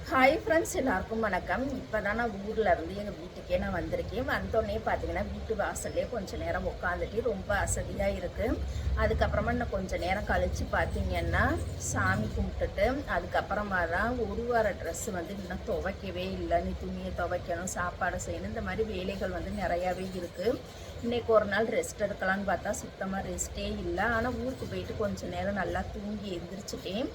Hi friends, எல்லாருக்கும் வணக்கம். இப்போ தான் நான் ஊரில் இருந்து எங்கள் வீட்டுக்கே நான் வந்திருக்கேன். வந்தோடனே பார்த்தீங்கன்னா வீட்டு வாசல்லே கொஞ்சம் நேரம் உட்காந்துட்டு ரொம்ப அசதியாக இருக்குது. அதுக்கப்புறமா இன்னும் கொஞ்சம் நேரம் கழித்து பார்த்தீங்கன்னா சாமி கும்பிட்டுட்டு அதுக்கப்புறமா தான் ஒரு வார ட்ரெஸ்ஸு வந்து இன்னும் துவைக்கவே இல்லை. நீ துணியை துவைக்கணும், சாப்பாடு செய்யணும், இந்த மாதிரி வேலைகள் வந்து நிறையாவே இருக்குது. இன்றைக்கி ஒரு நாள் ரெஸ்ட் எடுக்கலான்னு பார்த்தா சுத்தமாக ரெஸ்ட்டே இல்லை. ஆனால் ஊருக்கு போயிட்டு கொஞ்சம் நேரம் நல்லா தூங்கி எழுந்திரிச்சிட்டேன்.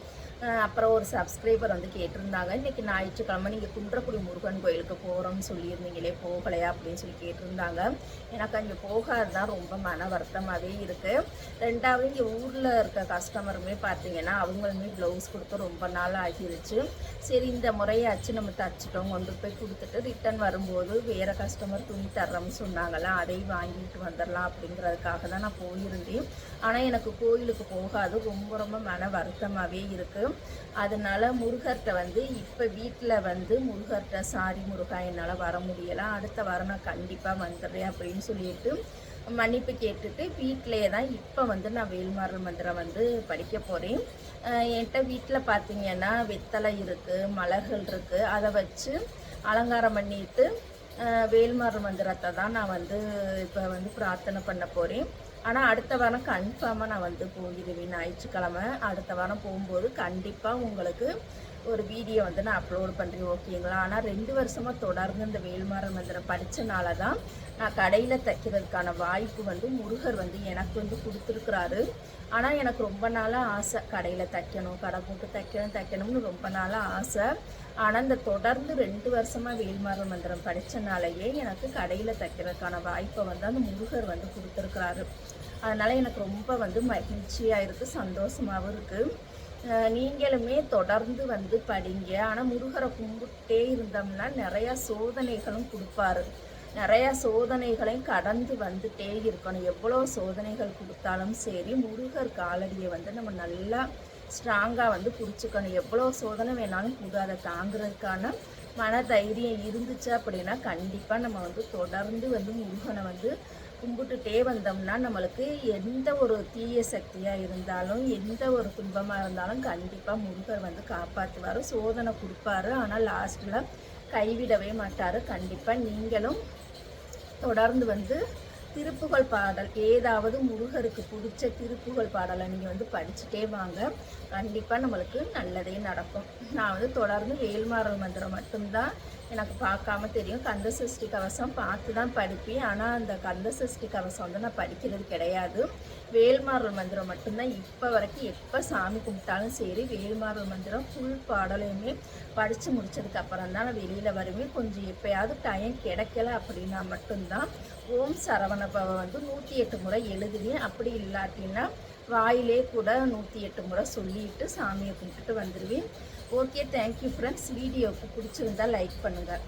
அப்புறம் ஒரு சப்ஸ்கிரைபர் வந்து கேட்டிருந்தாங்க, இன்றைக்கி ஞாயிற்றுக்கிழமை நீங்கள் குன்றக்குடி முருகன் கோயிலுக்கு போகிறோம்னு சொல்லியிருந்தீங்களே, போகலையா அப்படின்னு சொல்லி கேட்டிருந்தாங்க. எனக்கு அங்கே போகாது தான் ரொம்ப மன வருத்தமாகவே இருக்குது. ரெண்டாவது இங்கே ஊரில் இருக்க கஸ்டமருமே பார்த்தீங்கன்னா அவங்களுமே ப்ளவுஸ் கொடுத்து ரொம்ப நாள் ஆகிருச்சு. சரி, இந்த முறையாச்சு நம்ம தச்சிட்டோம், கொண்டு போய் கொடுத்துட்டு ரிட்டன் வரும்போது வேறு கஸ்டமர் துணி தர்றோம்னு சொன்னாங்களா, அதை வாங்கிட்டு வந்துடலாம் அப்படிங்கிறதுக்காக தான் நான் போயிருந்தேன். ஆனால் எனக்கு கோயிலுக்கு போகாது ரொம்ப ரொம்ப மன வருத்தமாகவே இருக்குது. அதனால முருகர்கிட்ட வந்து இப்போ வீட்டில் வந்து முருகர்கிட்ட சாரி முருகா, என்னால் வர முடியலை, அடுத்த வாரம் நான் கண்டிப்பாக வந்துடுறேன் அப்படின்னு சொல்லிட்டு மன்னிப்பு கேட்டுட்டு வீட்டிலே தான் இப்போ வந்து நான் வேல்மாறல் மந்திரம் வந்து படிக்க போகிறேன். என்கிட்ட வீட்டில் பார்த்தீங்கன்னா வெத்தலை இருக்குது, மலர்கள் இருக்குது, அதை வச்சு அலங்காரம் பண்ணிட்டு வேல்மாறல் மந்திரத்தை தான் நான் வந்து இப்போ வந்து பிரார்த்தனை பண்ண போகிறேன். ஆனால் அடுத்த வாரம் கன்ஃபார்மாக நான் வந்து போயிடுவேன். ஞாயிற்றுக்கிழமை அடுத்த வாரம் போகும்போது கண்டிப்பாக உங்களுக்கு ஒரு வீடியோ வந்து நான் அப்லோட் பண்ணுறேன், ஓகேங்களா? ஆனால் 2 வருஷமாக தொடர்ந்து இந்த வேல்மாறல் மந்திரம் படித்தனால தான் நான் கடையில் தைக்கிறதுக்கான வாய்ப்பு வந்து முருகர் வந்து எனக்கு வந்து கொடுத்துருக்குறாரு. ஆனால் எனக்கு ரொம்ப நாளாக ஆசை கடையில் தைக்கணும், கடை போட்டு தைக்கணும்னு ரொம்ப நாளாக ஆசை. ஆனால் இந்த தொடர்ந்து 2 வருஷமாக வேல்மாறல் மந்திரம் படித்தனாலேயே எனக்கு கடையில் தைக்கிறதுக்கான வாய்ப்பை வந்து அந்த முருகர் வந்து கொடுத்துருக்குறாரு. அதனால் எனக்கு ரொம்ப வந்து மகிழ்ச்சியாக இருக்குது, சந்தோஷமாகவும் இருக்குது. நீங்களுமே தொடர்ந்து வந்து படிங்க. ஆனால் முருகரை கும்பிட்டே இருந்தோம்னா நிறையா சோதனைகளும் கொடுப்பாரு. நிறையா சோதனைகளையும் கடந்து வந்துட்டே இருக்கணும். எவ்வளோ சோதனைகள் கொடுத்தாலும் சரி, முருகர் காலடியை வந்து நம்ம நல்லா ஸ்ட்ராங்காக வந்து பிடிச்சிக்கணும். எவ்வளோ சோதனை வேணாலும் கூட அதை தாங்கிறதுக்கான மன தைரியம் இருந்துச்சு அப்படின்னா கண்டிப்பாக நம்ம வந்து தொடர்ந்து வந்து முருகனை வந்து கும்பிட்டுட்டே வந்தோம்னா நம்மளுக்கு எந்த ஒரு தீய சக்தியாக இருந்தாலும் எந்த ஒரு துன்பமாக இருந்தாலும் கண்டிப்பாக முருகர் வந்து காப்பாற்றுவார், சோதனை கொடுப்பாரு. ஆனால் லாஸ்ட்டில் கைவிடவே மாட்டார். கண்டிப்பாக நீங்களும் தொடர்ந்து வந்து திருப்புகழ் பாடல், ஏதாவது முருகருக்கு பிடிச்ச திருப்புகழ் பாடலை நீங்கள் வந்து படிச்சுட்டே வாங்க. கண்டிப்பாக நம்மளுக்கு நல்லதே நடக்கும். நான் வந்து தொடர்ந்து வேல்மாறல் மந்திரம் மட்டும்தான் எனக்கு பார்க்காம தெரியும். கந்த சஷ்டி கவசம் பார்த்து தான் படிப்பேன். ஆனால் அந்த கந்த சஷ்டி கவசம் வந்து நான் படிக்கிறது கிடையாது. வேல்மாறல் மந்திரம் மட்டும்தான் இப்போ வரைக்கும் எப்போ சாமி கும்பிட்டாலும் சரி வேல்மாறல் மந்திரம் ஃபுல் பாடலையுமே படித்து முடித்ததுக்கப்புறம் தான் நான் வெளியில் வருவேன். கொஞ்சம் எப்போயாவது டைம் கிடைக்கல அப்படின்னா மட்டும்தான் ஓம் சரவணபவ வந்து 108 முறை எழுதுவேன். அப்படி இல்லாட்டின்னா வாயிலே கூட 108 முறை சொல்லிட்டு சாமியை கும்பிட்டுட்டு வந்துடுவேன். Okay, thank you friends. வீடியோவுக்கு பிடிச்சிருந்தால் லைக் பண்ணுங்கள்.